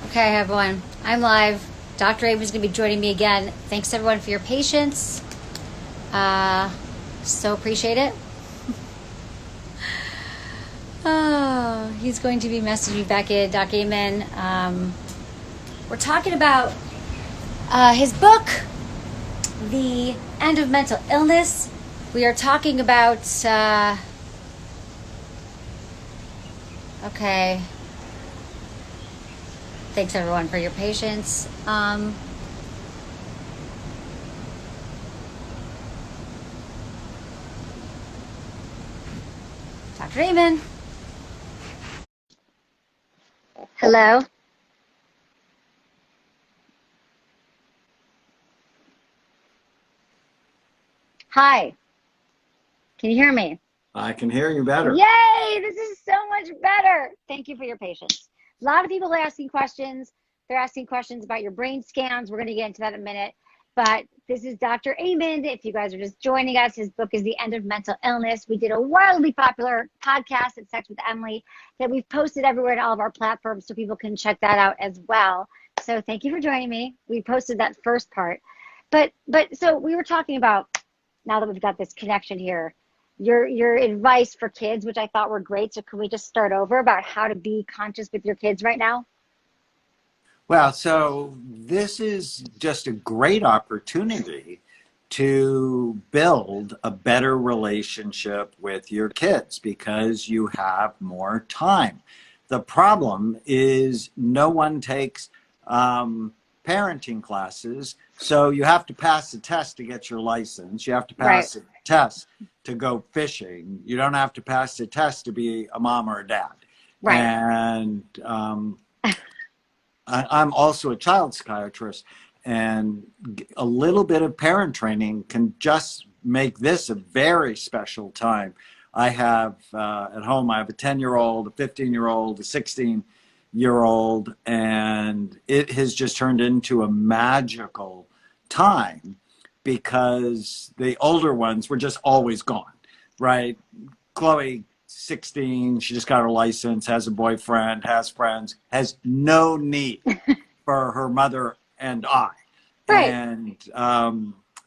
Okay, everyone, I'm live. Dr. Avery is going to be joining me again. Thanks, everyone, for your patience. So appreciate it. Oh, he's going to be messaging me back in, Doc Amen. We're talking about his book, The End of Mental Illness. We are talking about, okay. Thanks, everyone, for your patience. Dr. Draiman. Hello. Hi. Can you hear me? I can hear you better. Yay! This is so much better. Thank you for your patience. A lot of people are asking questions. They're asking questions about your brain scans. We're going to get into that in a minute. But this is Dr. Amond. If you guys are just joining us, his book is The End of Mental Illness. We did a wildly popular podcast at Sex with Emily that we've posted everywhere on all of our platforms so people can check that out as well. So thank you for joining me. We posted that first part. But so we were talking about, now that we've got this connection here, your advice for kids, which I thought were great. So can we just start over about how to be conscious with your kids right now? Well, so this is just a great opportunity to build a better relationship with your kids because you have more time. The problem is no one takes parenting classes, so you have to pass the test to get your license. You have to pass the test to go fishing. You don't have to pass the test to be a mom or a dad. Right. And I'm also a child psychiatrist, and a little bit of parent training can just make this a very special time. I have at home, I have a 10-year-old, a 15-year-old, a 16-year-old, and it has just turned into a magical time because the older ones were just always gone, right? Chloe, 16, she just got her license, has a boyfriend, has friends, has no need for her mother and I. Right.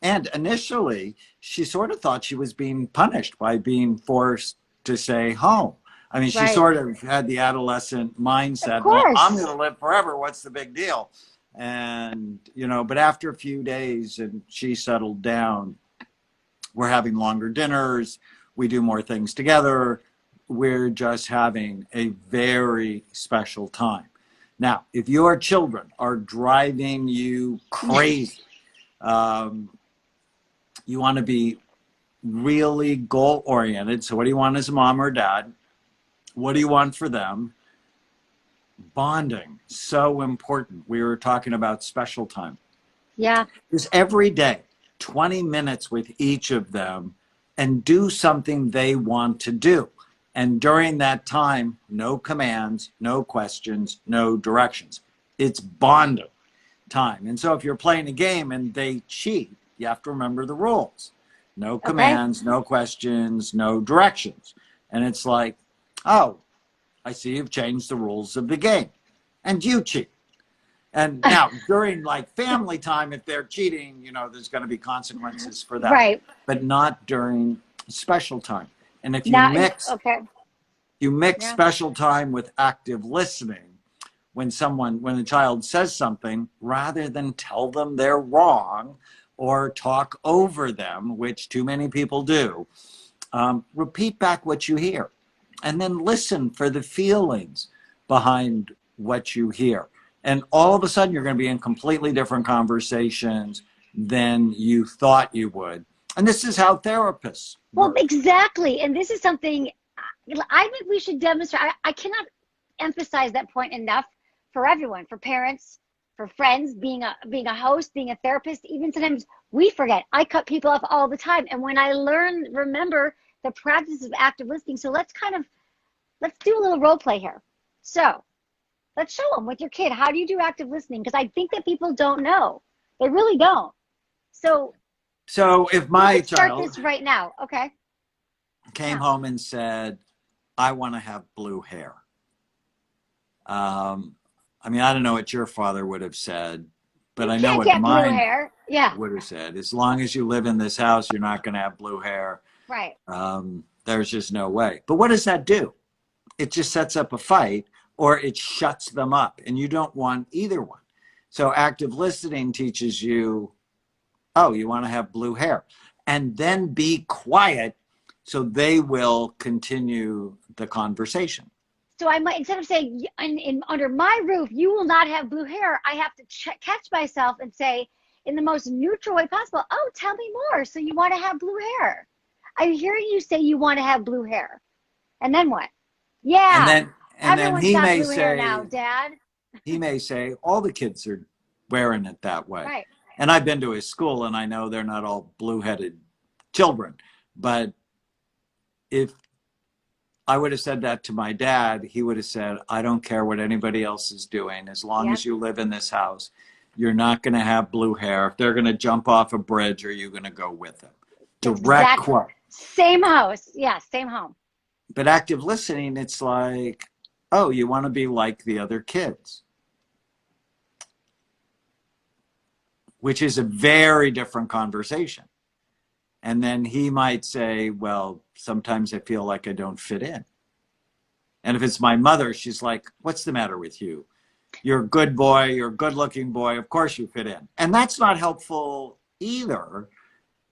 And initially, she sort of thought she was being punished by being forced to stay home. I mean, she sort of had the adolescent mindset, well, I'm going to live forever. What's the big deal? And, you know, but after a few days and she settled down, we're having longer dinners. We do more things together. We're just having a very special time. Now, if your children are driving you crazy, you want to be really goal-oriented. So what do you want as a mom or dad? What do you want for them? Bonding, so important. We were talking about special time. Yeah. Just every day, 20 minutes with each of them and do something they want to do. And during that time, no commands, no questions, no directions. It's bonding time. And so if you're playing a game and they cheat, you have to remember the rules. No commands, no questions, no directions. And it's like, oh, I see you've changed the rules of the game. And you cheat. And now during like family time, if they're cheating, you know, there's going to be consequences for that. Right. But not during special time. And if you mix special time with active listening, when a child says something, rather than tell them they're wrong or talk over them, which too many people do, repeat back what you hear and then listen for the feelings behind what you hear. And all of a sudden, you're going to be in completely different conversations than you thought you would. And this is how therapists work. Well, exactly. And this is something I think we should demonstrate. I cannot emphasize that point enough for everyone, for parents, for friends, being a host, being a therapist. Even sometimes we forget. I cut people off all the time. And when I remember the practice of active listening. So let's do a little role play here. So let's show them with your kid. How do you do active listening? Because I think that people don't know. They really don't. So if my start child this right now, okay, came home and said, I want to have blue hair. I mean, I don't know what your father would have said, but You I know can't what get blue mine hair. Yeah, would have said. As long as you live in this house, you're not going to have blue hair. right. There's just no way. But what does that do? It just sets up a fight, or it shuts them up, and you don't want either one. So active listening teaches you, oh, you want to have blue hair, and then be quiet so they will continue the conversation. So I might, instead of saying under my roof, you will not have blue hair, I have to catch myself and say in the most neutral way possible, oh, tell me more. So you want to have blue hair. I'm hearing you say you want to have blue hair. And then what? And Yeah, then everyone's he got may blue hair say, now, Dad. all the kids are wearing it that way. Right. And I've been to his school, and I know they're not all blue-headed children. But if I would have said that to my dad, he would have said, I don't care what anybody else is doing. As long Yep. as you live in this house, you're not going to have blue hair. If they're going to jump off a bridge, are you going to go with them? Direct Exact quote. same house. Yeah, same home. But active listening, it's like, oh, you want to be like the other kids, which is a very different conversation. And then he might say, well, sometimes I feel like I don't fit in. And if it's my mother, she's like, what's the matter with you? You're a good boy. You're a good looking boy. Of course you fit in. And that's not helpful either.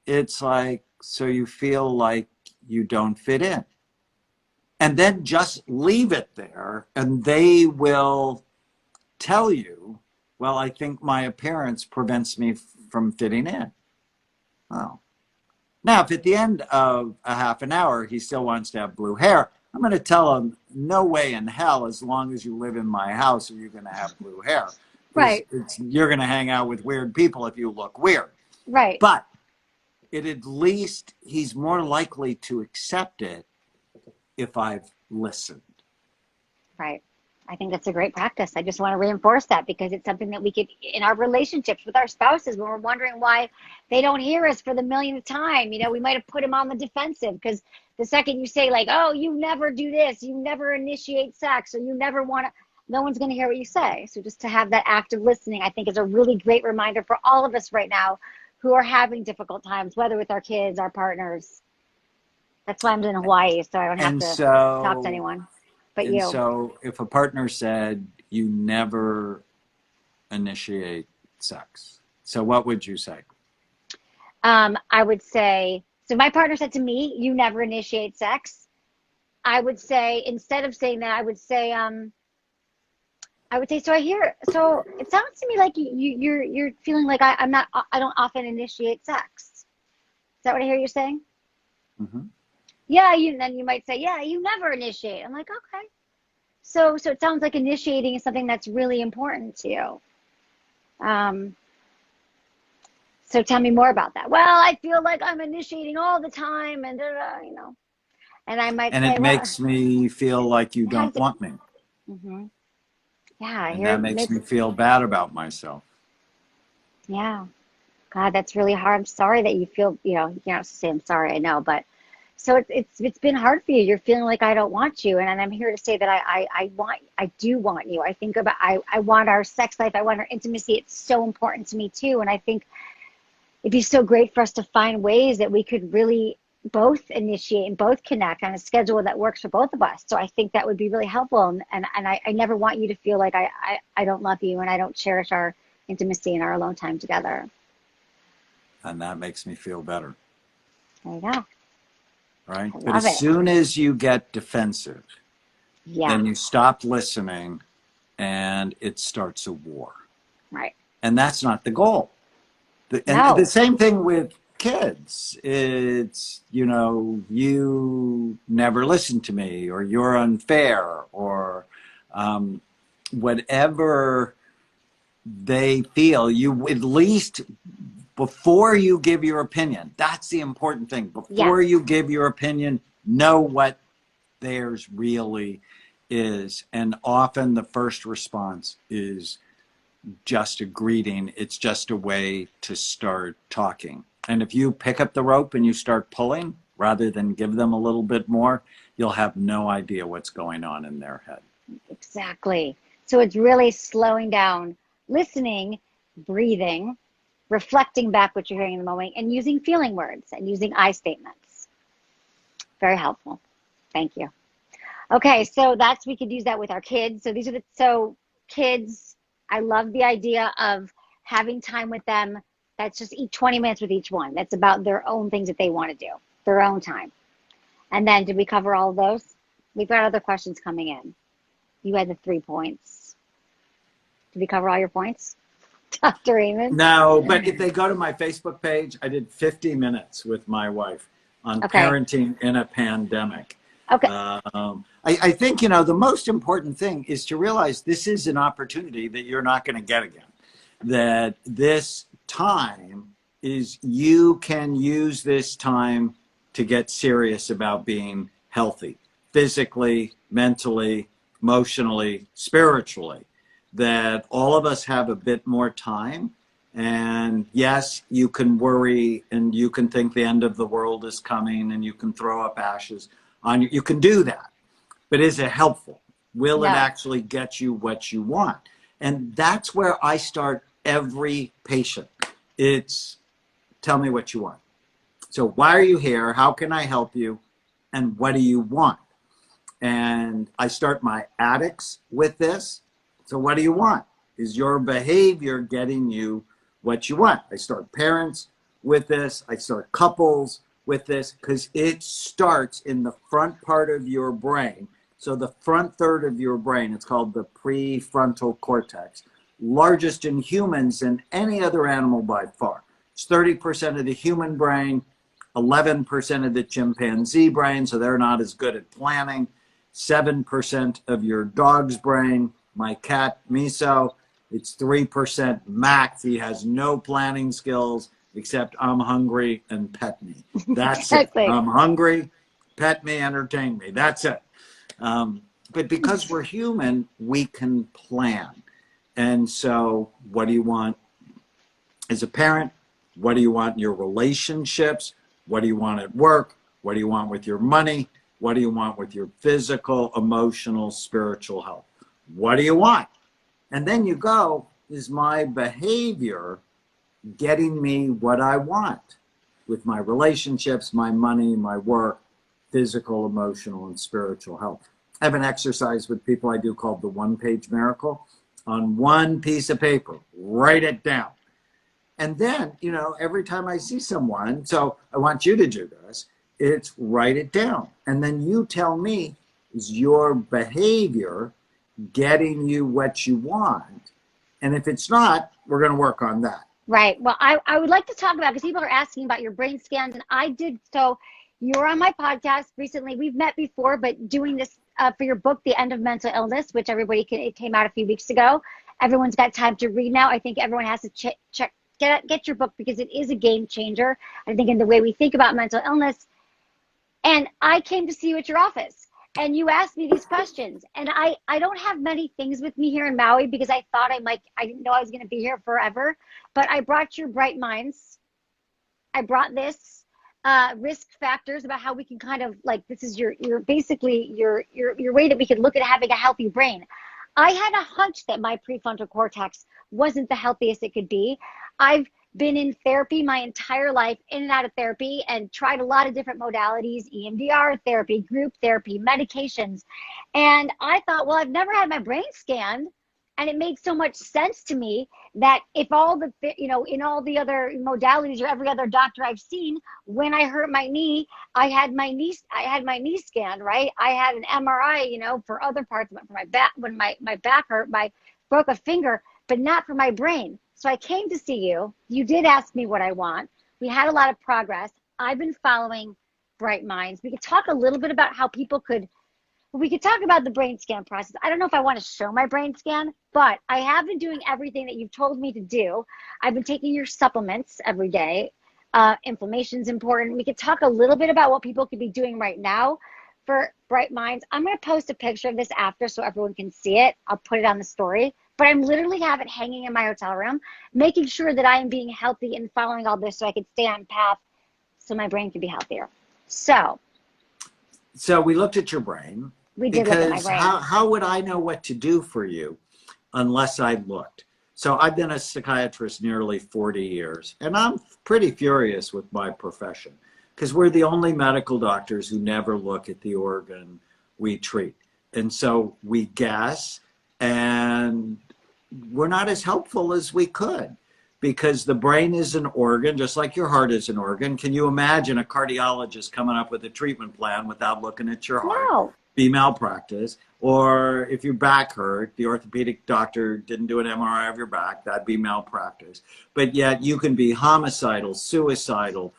It's like, so you feel like you don't fit in. And then just leave it there, and they will tell you, well, I think my appearance prevents me from fitting in. Oh. Now, if at the end of a half an hour he still wants to have blue hair, I'm going to tell him, no way in hell, as long as you live in my house, are you going to have blue hair. Right. You're going to hang out with weird people if you look weird. Right. But at least he's more likely to accept it if I've listened. Right. I think that's a great practice. I just want to reinforce that because it's something that we could, in our relationships with our spouses, when we're wondering why they don't hear us for the millionth time, we might have put them on the defensive because the second you say like, oh, you never do this, you never initiate sex, or you never want to, no one's going to hear what you say. So just to have that active listening, I think is a really great reminder for all of us right now who are having difficult times, whether with our kids, our partners. That's why I'm in Hawaii, so I don't have to talk to anyone. But you. So if a partner said you never initiate sex, so what would you say? I would say, so my partner said to me, you never initiate sex. I would say, instead of saying that, I would say, so it sounds to me like you're feeling like I don't often initiate sex. Is that what I hear you saying? Mm-hmm. Yeah, then you might say, yeah, you never initiate. I'm like, okay. So it sounds like initiating is something that's really important to you. So tell me more about that. Well, I feel like I'm initiating all the time, and and I might and say, it makes me feel like you don't want me. Mm-hmm. Yeah, and that makes me feel bad about myself. Yeah, God, that's really hard. I'm sorry that you feel, you can't say I'm sorry. I know, but. So it's been hard for you. You're feeling like I don't want you, and I'm here to say that I do want you. I think about I want our sex life. I want our intimacy. It's so important to me too. And I think it'd be so great for us to find ways that we could really both initiate and both connect on a schedule that works for both of us. So I think that would be really helpful. And I never want you to feel like I don't love you and I don't cherish our intimacy and our alone time together. And that makes me feel better. There you go. Right? But as soon as you get defensive, then you stop listening and it starts a war. Right. And that's not the goal. And the same thing with kids. It's, you never listen to me, or you're unfair, or whatever they feel, you at least, before you give your opinion, that's the important thing. Before you give your opinion, know what theirs really is. And often the first response is just a greeting. It's just a way to start talking. And if you pick up the rope and you start pulling, rather than give them a little bit more, you'll have no idea what's going on in their head. Exactly. So it's really slowing down, listening, breathing, reflecting back what you're hearing in the moment, and using feeling words and using I statements. Very helpful. Thank you. Okay, so we could use that with our kids. So these are kids, I love the idea of having time with them. That's just 20 minutes with each one. That's about their own things that they want to do, their own time. And then did we cover all of those? We've got other questions coming in. You had the 3 points. Did we cover all your points, Dr. Raymond? No, but if they go to my Facebook page, I did 50 minutes with my wife on parenting in a pandemic. Okay. I think, the most important thing is to realize this is an opportunity that you're not going to get again. That this time is, you can use this time to get serious about being healthy, physically, mentally, emotionally, spiritually. That all of us have a bit more time. And yes, you can worry and you can think the end of the world is coming and you can throw up ashes on you. You can do that. But is it helpful? Will it actually get you what you want? And that's where I start every patient. It's, tell me what you want. So why are you here? How can I help you? And what do you want? And I start my addicts with this. So what do you want? Is your behavior getting you what you want? I start parents with this. I start couples with this, because it starts in the front part of your brain. So the front third of your brain, it's called the prefrontal cortex, largest in humans than any other animal by far. It's 30% of the human brain, 11% of the chimpanzee brain, so they're not as good at planning, 7% of your dog's brain. My cat, Miso, it's 3% max. He has no planning skills except I'm hungry and pet me. That's it. I'm hungry, pet me, entertain me. That's it. But because we're human, we can plan. And so what do you want as a parent? What do you want in your relationships? What do you want at work? What do you want with your money? What do you want with your physical, emotional, spiritual health? What do you want? And then you go, is my behavior getting me what I want with my relationships, my money, my work, physical, emotional, and spiritual health? I have an exercise with people I do called the one-page miracle. On one piece of paper, write it down. And then, every time I see someone, so I want you to do this, it's write it down. And then you tell me, is your behavior getting you what you want? And if it's not, we're going to work on that. Right. Well, I would like to talk about, because people are asking about your brain scans, and I did. So you were on my podcast recently. We've met before, but doing this for your book, The End of Mental Illness, which it came out a few weeks ago. Everyone's got time to read now. I think everyone has to get your book, because it is a game changer, I think, in the way we think about mental illness. And I came to see you at your office, and you asked me these questions. And I don't have many things with me here in Maui, because I thought I didn't know I was going to be here forever. But I brought your Bright Minds. I brought this risk factors about how we can kind of, like, this is your basically your way that we can look at having a healthy brain. I had a hunch that my prefrontal cortex wasn't the healthiest it could be. I've been in therapy my entire life, in and out of therapy, and tried a lot of different modalities, EMDR therapy, group therapy, medications. And I thought, well, I've never had my brain scanned. And it made so much sense to me that if all the, in all the other modalities or every other doctor I've seen, when I hurt my knee, I had my knee scanned, right? I had an MRI, for other parts, for my back, when my back hurt, broke a finger, but not for my brain. So I came to see you. You did ask me what I want. We had a lot of progress. I've been following Bright Minds. We could talk a little bit about how people we could talk about the brain scan process. I don't know if I want to show my brain scan, but I have been doing everything that you've told me to do. I've been taking your supplements every day. Inflammation's important. We could talk a little bit about what people could be doing right now for Bright Minds. I'm going to post a picture of this after so everyone can see it. I'll put it on the story. But I'm literally have it hanging in my hotel room, making sure that I am being healthy and following all this so I could stay on path so my brain can be healthier. So we looked at your brain. We did look at my brain. How would I know what to do for you unless I looked. So I've been a psychiatrist nearly 40 years, and I'm pretty furious with my profession because we're the only medical doctors who never look at the organ we treat. And so we guess, and we're not as helpful as we could, because the brain is an organ, just like your heart is an organ. Can you imagine a cardiologist coming up with a treatment plan without looking at your heart? No. Be malpractice. Or if your back hurt, the orthopedic doctor didn't do an MRI of your back, that'd be malpractice. But yet you can be homicidal, suicidal,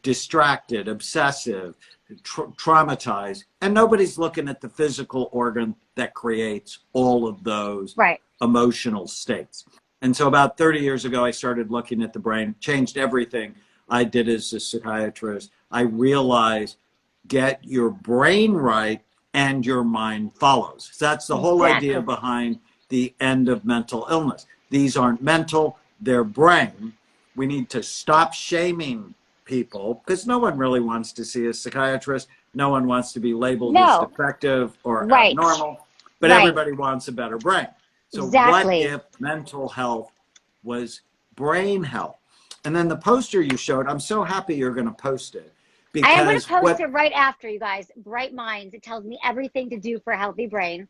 distracted, obsessive, traumatized, and nobody's looking at the physical organ that creates all of those emotional states. And so about 30 years ago, I started looking at the brain, changed everything I did as a psychiatrist. I realized, get your brain right and your mind follows. So that's the whole idea behind the end of mental illness. These aren't mental, they're brain. We need to stop shaming people, because no one really wants to see a psychiatrist. No one wants to be labeled as defective or abnormal, but everybody wants a better brain. So what if mental health was brain health? And then the poster you showed, I'm so happy you're going to post it. I am going to post it right after, you guys. Bright Minds. It tells me everything to do for a healthy brain.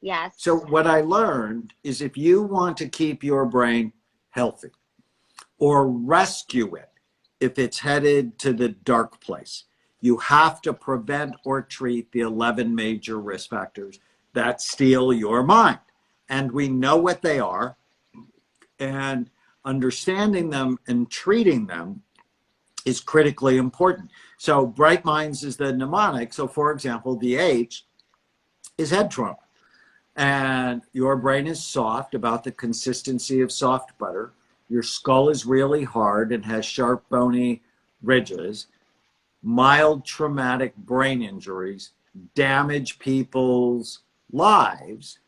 Yes. So what I learned is, if you want to keep your brain healthy or rescue it if it's headed to the dark place, you have to prevent or treat the 11 major risk factors that steal your mind. And we know what they are, and understanding them and treating them is critically important. So Bright Minds is the mnemonic. So for example, the H is head trauma. And your brain is soft, about the consistency of soft butter. Your skull is really hard and has sharp, bony ridges. Mild traumatic brain injuries damage people's lives,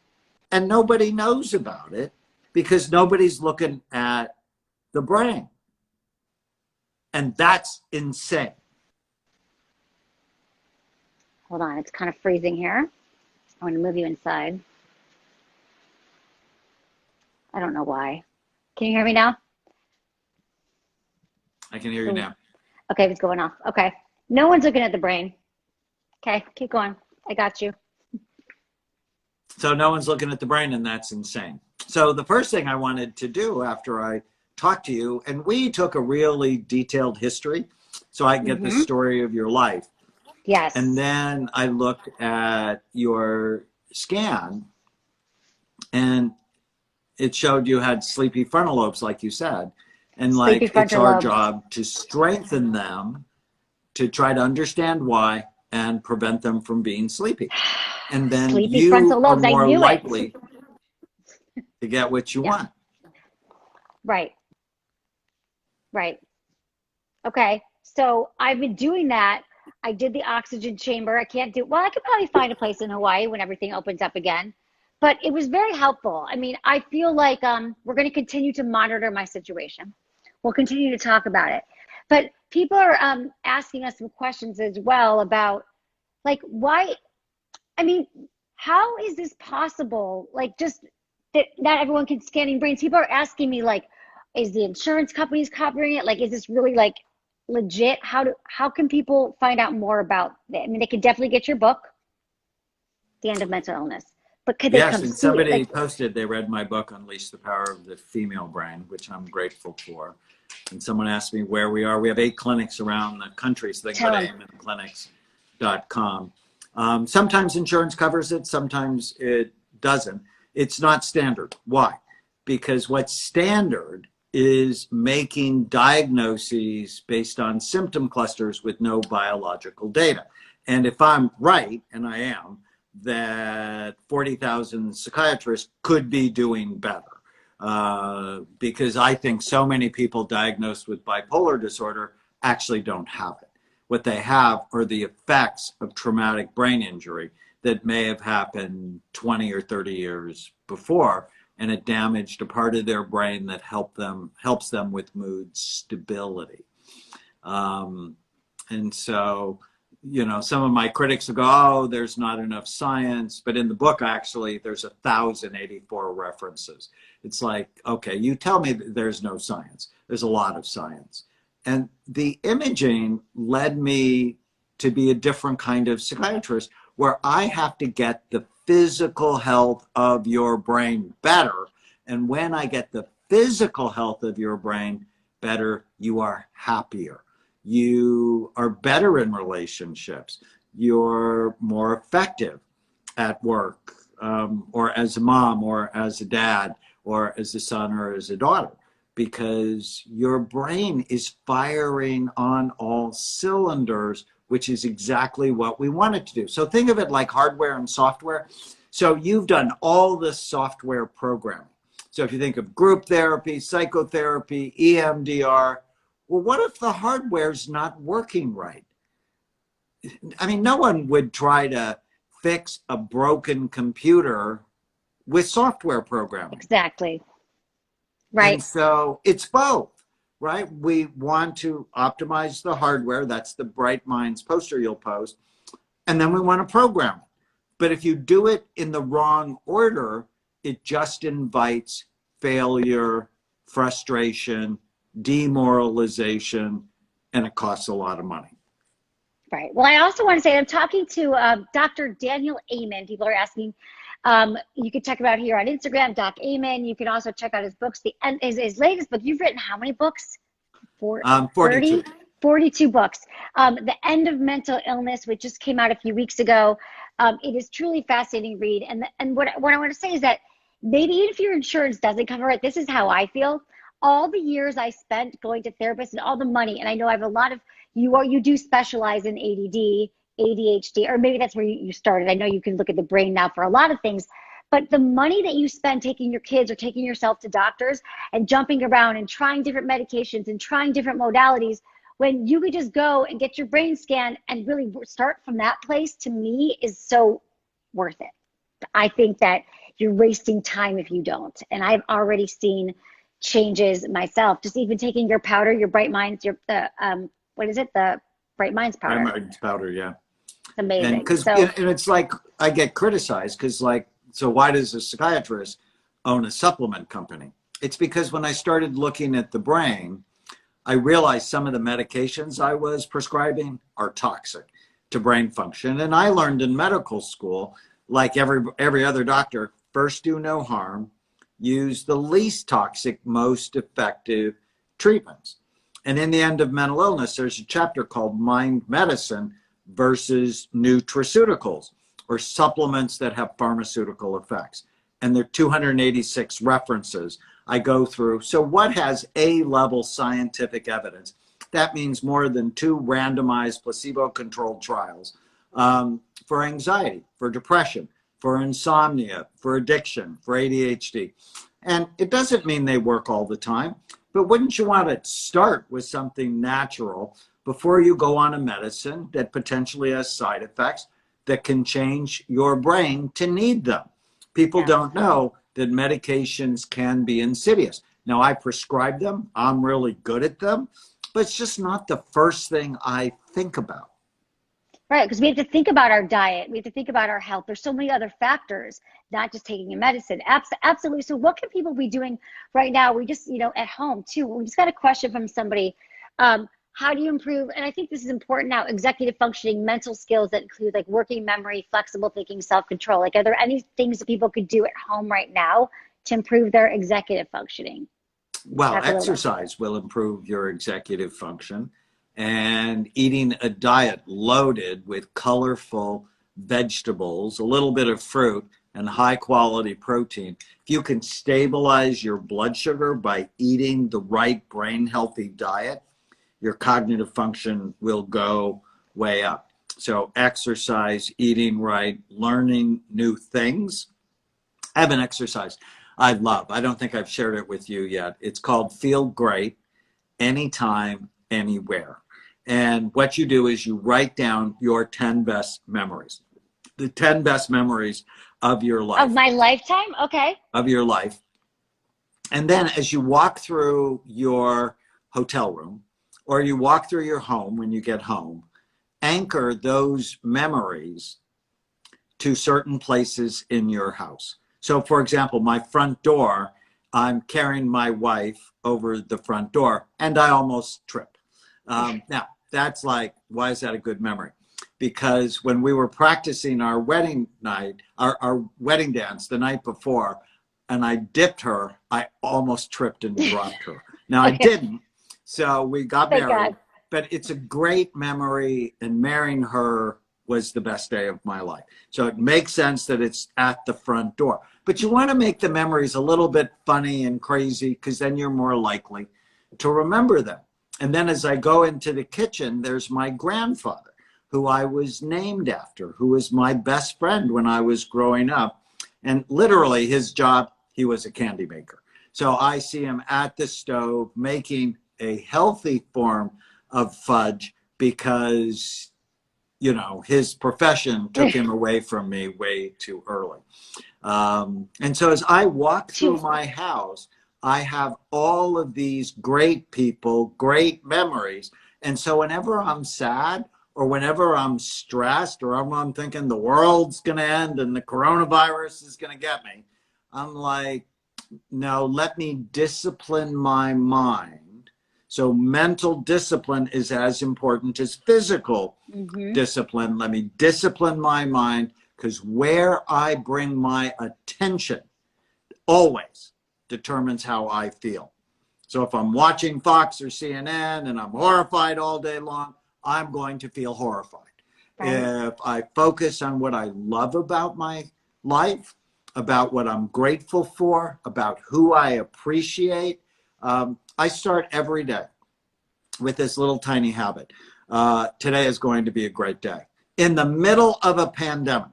and nobody knows about it because nobody's looking at the brain. And that's insane. Hold on, it's kind of freezing here. I want to move you inside. I don't know why. Can you hear me now? I can hear you now. Okay, it's going off. Okay. No one's looking at the brain. Okay, keep going. I got you. So no one's looking at the brain, and that's insane. So the first thing I wanted to do after I talked to you, and we took a really detailed history so I can get the story of your life. Yes. And then I looked at your scan, and it showed you had sleepy frontal lobes, like you said. And like, it's our job to strengthen them, to try to understand why and prevent them from being sleepy. And then sleepy you frontal lobes, are more likely to get what you want. Right. Right. Okay. So I've been doing that. I did the oxygen chamber. I can't do, well, I could probably find a place in Hawaii when everything opens up again. But it was very helpful. I mean, I feel like we're going to continue to monitor my situation. We'll continue to talk about it. But people are asking us some questions as well about, like, why, I mean, how is this possible? Like, just that not everyone can scanning brains. People are asking me, like, is the insurance companies covering it? Like, is this really, like, legit? How can people find out more about it? I mean, they can definitely get your book, The End of Mental Illness. But could they come see it? Yes, and somebody posted they read my book, Unleash the Power of the Female Brain, which I'm grateful for. And someone asked me where we are. We have 8 clinics around the country, so they can go to amenclinics.com. Sometimes insurance covers it, sometimes it doesn't. It's not standard. Why? Because what's standard is making diagnoses based on symptom clusters with no biological data. And if I'm right, and I am, that 40,000 psychiatrists could be doing better. Because I think so many people diagnosed with bipolar disorder actually don't have it. What they have are the effects of traumatic brain injury that may have happened 20 or 30 years before, and it damaged a part of their brain that helps them with mood stability. And so you know, some of my critics will go, oh, there's not enough science. But in the book, actually, there's 1,084 references. It's like, okay, you tell me that there's no science. There's a lot of science. And the imaging led me to be a different kind of psychiatrist, where I have to get the physical health of your brain better. And when I get the physical health of your brain better, you are happier. You are better in relationships. You're more effective at work, or as a mom, or as a dad, or as a son, or as a daughter, because your brain is firing on all cylinders, which is exactly what we want it to do. So think of it like hardware and software. So you've done all this software programming. So if you think of group therapy, psychotherapy, EMDR, well, what if the hardware's not working right? I mean, no one would try to fix a broken computer with software programming. Exactly. Right. And so it's both, right? We want to optimize the hardware. That's the Bright Minds poster you'll post. And then we want to program it. But if you do it in the wrong order, it just invites failure, frustration, demoralization, and it costs a lot of money. Right. Well, I also want to say I'm talking to Dr. Daniel Amen. People are asking. You can check him out here on Instagram, Doc Amen. You can also check out his books. His latest book. You've written how many books? 42. 42 books. The End of Mental Illness, which just came out a few weeks ago. It is truly a fascinating read. And what I want to say is that maybe even if your insurance doesn't cover it, this is how I feel. All the years I spent going to therapists and all the money, and I know I have a lot of, you do specialize in ADD, ADHD, or maybe that's where you started. I know you can look at the brain now for a lot of things, but the money that you spend taking your kids or taking yourself to doctors and jumping around and trying different medications and trying different modalities, when you could just go and get your brain scanned and really start from that place, to me is so worth it. I think that you're wasting time if you don't. And I've already seen changes myself, just even taking your powder, your Bright Minds, what is it? The Bright Minds powder. Bright Minds powder, yeah. It's amazing. And it's like, I get criticized because like, so why does a psychiatrist own a supplement company? It's because when I started looking at the brain, I realized some of the medications I was prescribing are toxic to brain function. And I learned in medical school, like every other doctor, first do no harm, use the least toxic, most effective treatments. And in the End of Mental Illness, there's a chapter called Mind Medicine versus nutraceuticals, or supplements that have pharmaceutical effects. And there are 286 references I go through. So what has A-level scientific evidence? That means more than 2 randomized placebo-controlled trials for anxiety, for depression, for insomnia, for addiction, for ADHD. And it doesn't mean they work all the time, but wouldn't you want to start with something natural before you go on a medicine that potentially has side effects that can change your brain to need them? People don't know that medications can be insidious. Now, I prescribe them. I'm really good at them, but it's just not the first thing I think about. Right, because we have to think about our diet. We have to think about our health. There's so many other factors, not just taking a medicine. Absolutely. So what can people be doing right now? We just, at home too. We just got a question from somebody. How do you improve? And I think this is important now, executive functioning, mental skills that include like working memory, flexible thinking, self-control. Like, are there any things that people could do at home right now to improve their executive functioning? Well, exercise will improve your executive function. And eating a diet loaded with colorful vegetables, a little bit of fruit, and high quality protein. If you can stabilize your blood sugar by eating the right brain healthy diet, your cognitive function will go way up. So exercise, eating right, learning new things. I have an exercise I love. I don't think I've shared it with you yet. It's called Feel Great Anytime, Anywhere. And what you do is you write down your 10 best memories, the 10 best memories of your life. Of my lifetime? Okay. Of your life. And then as you walk through your hotel room, or you walk through your home when you get home, anchor those memories to certain places in your house. So, for example, my front door, I'm carrying my wife over the front door and I almost trip. Now, that's like, why is that a good memory? Because when we were practicing our wedding night, our wedding dance the night before, and I dipped her, I almost tripped and dropped her. Now, I didn't. So we got Thank married. God. But it's a great memory, and marrying her was the best day of my life. So it makes sense that it's at the front door. But you want to make the memories a little bit funny and crazy, because then you're more likely to remember them. And then as I go into the kitchen, there's my grandfather, who I was named after, who was my best friend when I was growing up. And literally his job, he was a candy maker. So I see him at the stove making a healthy form of fudge because, you know, his profession took him away from me way too early. And so as I walk through my house, I have all of these great people, great memories. And so whenever I'm sad or whenever I'm stressed or I'm thinking the world's going to end and the coronavirus is going to get me, I'm like, no, let me discipline my mind. So mental discipline is as important as physical discipline. Let me discipline my mind, because where I bring my attention always determines how I feel. So if I'm watching Fox or CNN and I'm horrified all day long, I'm going to feel horrified. Right. If I focus on what I love about my life, about what I'm grateful for, about who I appreciate, I start every day with this little tiny habit. Today is going to be a great day. In the middle of a pandemic,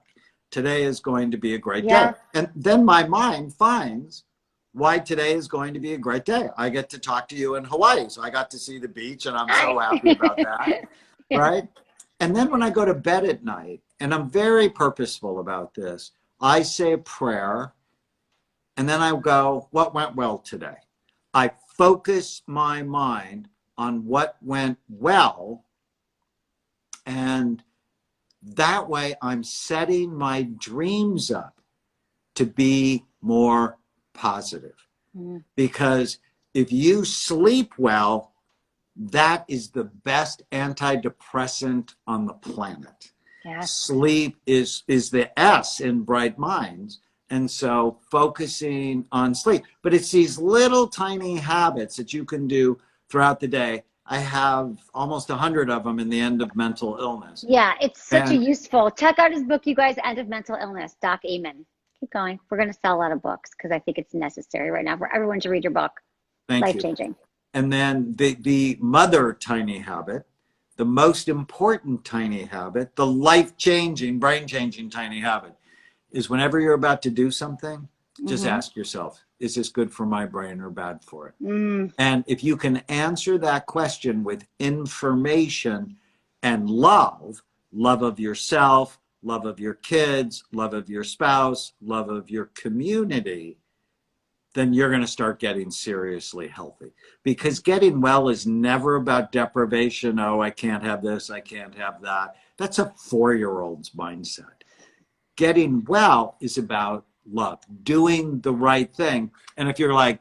today is going to be a great day. And then my mind finds why today is going to be a great day. I get to talk to you in Hawaii, so I got to see the beach, and I'm so happy about that, right? And then when I go to bed at night, and I'm very purposeful about this, I say a prayer, and then I go, what went well today? I focus my mind on what went well, and that way I'm setting my dreams up to be more positive. Because if you sleep well, that is the best antidepressant on the planet. Sleep is the S in Bright Minds. And so focusing on sleep, but it's these little tiny habits that you can do throughout the day. I have almost 100 of them in the End of Mental Illness. Yeah, it's such a useful. Check out his book, you guys, End of Mental Illness, Doc Amen. Keep going. We're going to sell a lot of books because I think it's necessary right now for everyone to read your book. Life-changing. And then the mother tiny habit, the most important tiny habit, the life-changing, brain-changing tiny habit is whenever you're about to do something, just ask yourself, is this good for my brain or bad for it? And if you can answer that question with information and love of yourself, love of your kids, love of your spouse, love of your community, then you're going to start getting seriously healthy. Because getting well is never about deprivation. Oh, I can't have this, I can't have that. That's a 4-year-old's mindset. Getting well is about love, doing the right thing. And if you're like,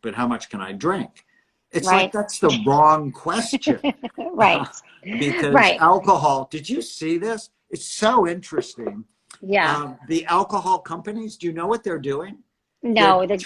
but how much can I drink? It's like, that's the wrong question. Because alcohol, did you see this? It's so interesting. The alcohol companies, do you know what they're doing? No, they're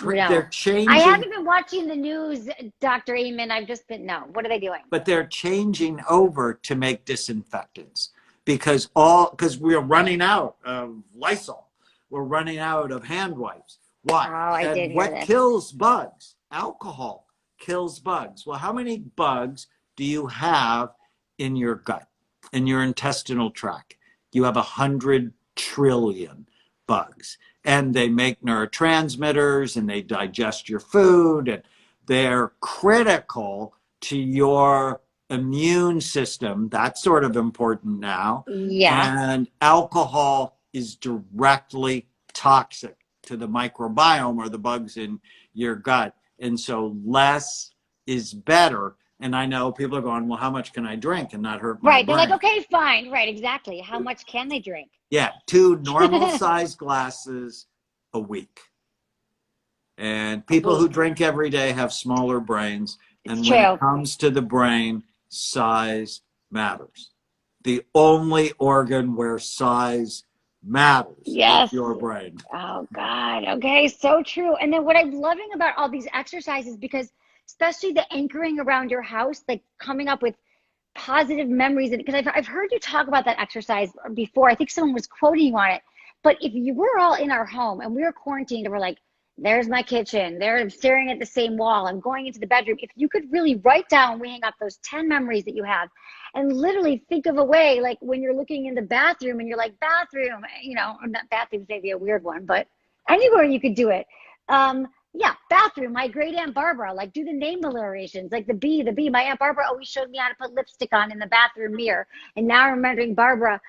changing. I haven't been watching the news, Dr. Amen. I've just been, what are they doing? But they're changing over to make disinfectants. Because we're running out of Lysol. We're running out of hand wipes. Why? Oh, I did hear what this. kills bugs? Alcohol kills bugs. Well, how many bugs do you have in your gut, in your intestinal tract? You have 100 trillion bugs. And they make neurotransmitters and they digest your food, and they're critical to your immune system. That's sort of important now. And alcohol is directly toxic to the microbiome or the bugs in your gut. And so less is better. And I know people are going, well, how much can I drink and not hurt my Right. They're brain? like, okay, fine. Right. Exactly. How much can they drink? Yeah, 2 normal sized glasses a week. And people who drink every day have smaller brains. It's And when it true. comes to the brain, size matters. The only organ where size matters is Yes. your brain. Oh God. Okay. So true. And then what I'm loving about all these exercises, because especially the anchoring around your house, like coming up with positive memories, and because I've heard you talk about that exercise before. I think someone was quoting you on it. But if you were all in our home and we were quarantined and we're like, there's my kitchen, there I'm staring at the same wall, I'm going into the bedroom. If you could really write down, we hang up those 10 memories that you have, and literally think of a way, like when you're looking in the bathroom and you're like, bathroom, you know, or not, bathroom's maybe a weird one, but anywhere you could do it. Yeah, bathroom, my great Aunt Barbara, like do the name alliterations, like the B. My Aunt Barbara always showed me how to put lipstick on in the bathroom mirror. And now I'm remembering Barbara.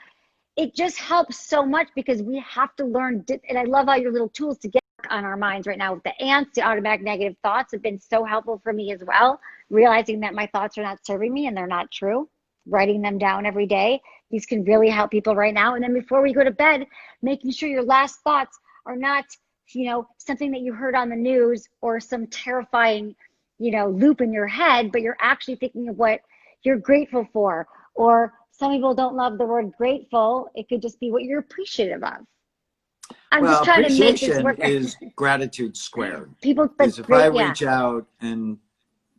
It just helps so much because we have to learn. And I love all your little tools to get on our minds right now with the ants. The automatic negative thoughts have been so helpful for me as well. Realizing that my thoughts are not serving me and they're not true. Writing them down every day. These can really help people right now. And then before we go to bed, making sure your last thoughts are not, you know, something that you heard on the news or some terrifying, you know, loop in your head, but you're actually thinking of what you're grateful for. Or some people don't love the word grateful. It could just be what you're appreciative of. I'm Well, just trying to make this appreciation work. is gratitude squared. People, Because but if I great, yeah. reach out and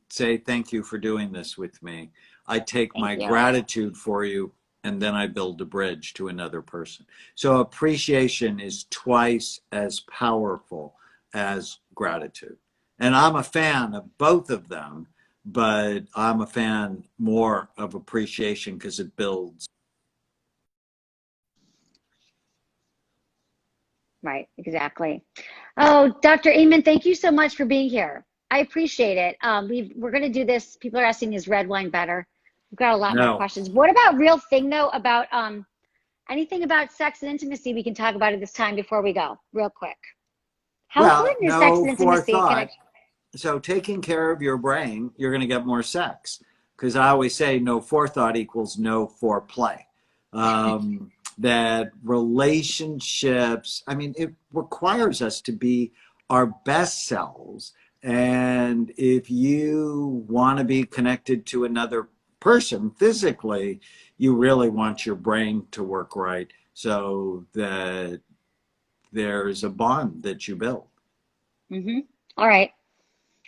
say, thank you for doing this with me, I take Thank my you. gratitude for you and then I build a bridge to another person. So appreciation is twice as powerful as gratitude. And I'm a fan of both of them, but I'm a fan more of appreciation because it builds. Right, exactly. Oh, Dr. Amen, thank you so much for being here. I appreciate it. We're going to do this. People are asking, is red wine better? We've got a lot more No. questions. What about real thing though, about anything about sex and intimacy we can talk about at this time before we go, real quick? How Well, important is sex no and intimacy? forethought. So taking care of your brain, you're going to get more sex. Because I always say no forethought equals no foreplay. That relationships, I mean, it requires us to be our best selves. And if you want to be connected to another person physically, you really want your brain to work right so that there's a bond that you build. Mm-hmm. All right.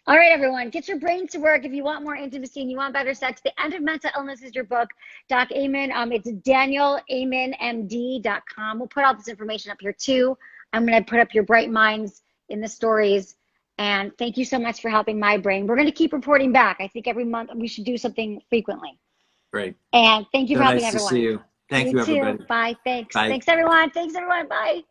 All right, everyone, get your brains to work. If you want more intimacy and you want better sex, The End of Mental Illness is your book. Doc Amen, it's DanielAmenMD.com. We'll put all this information up here too. I'm going to put up your bright minds in the stories. And thank you so much for helping my brain. We're going to keep reporting back. I think every month we should do something frequently. Great. And thank you So for helping nice everyone. to see you. Thank you, too. everybody. Bye. Thanks. Bye. Thanks, everyone. Thanks, everyone. Bye.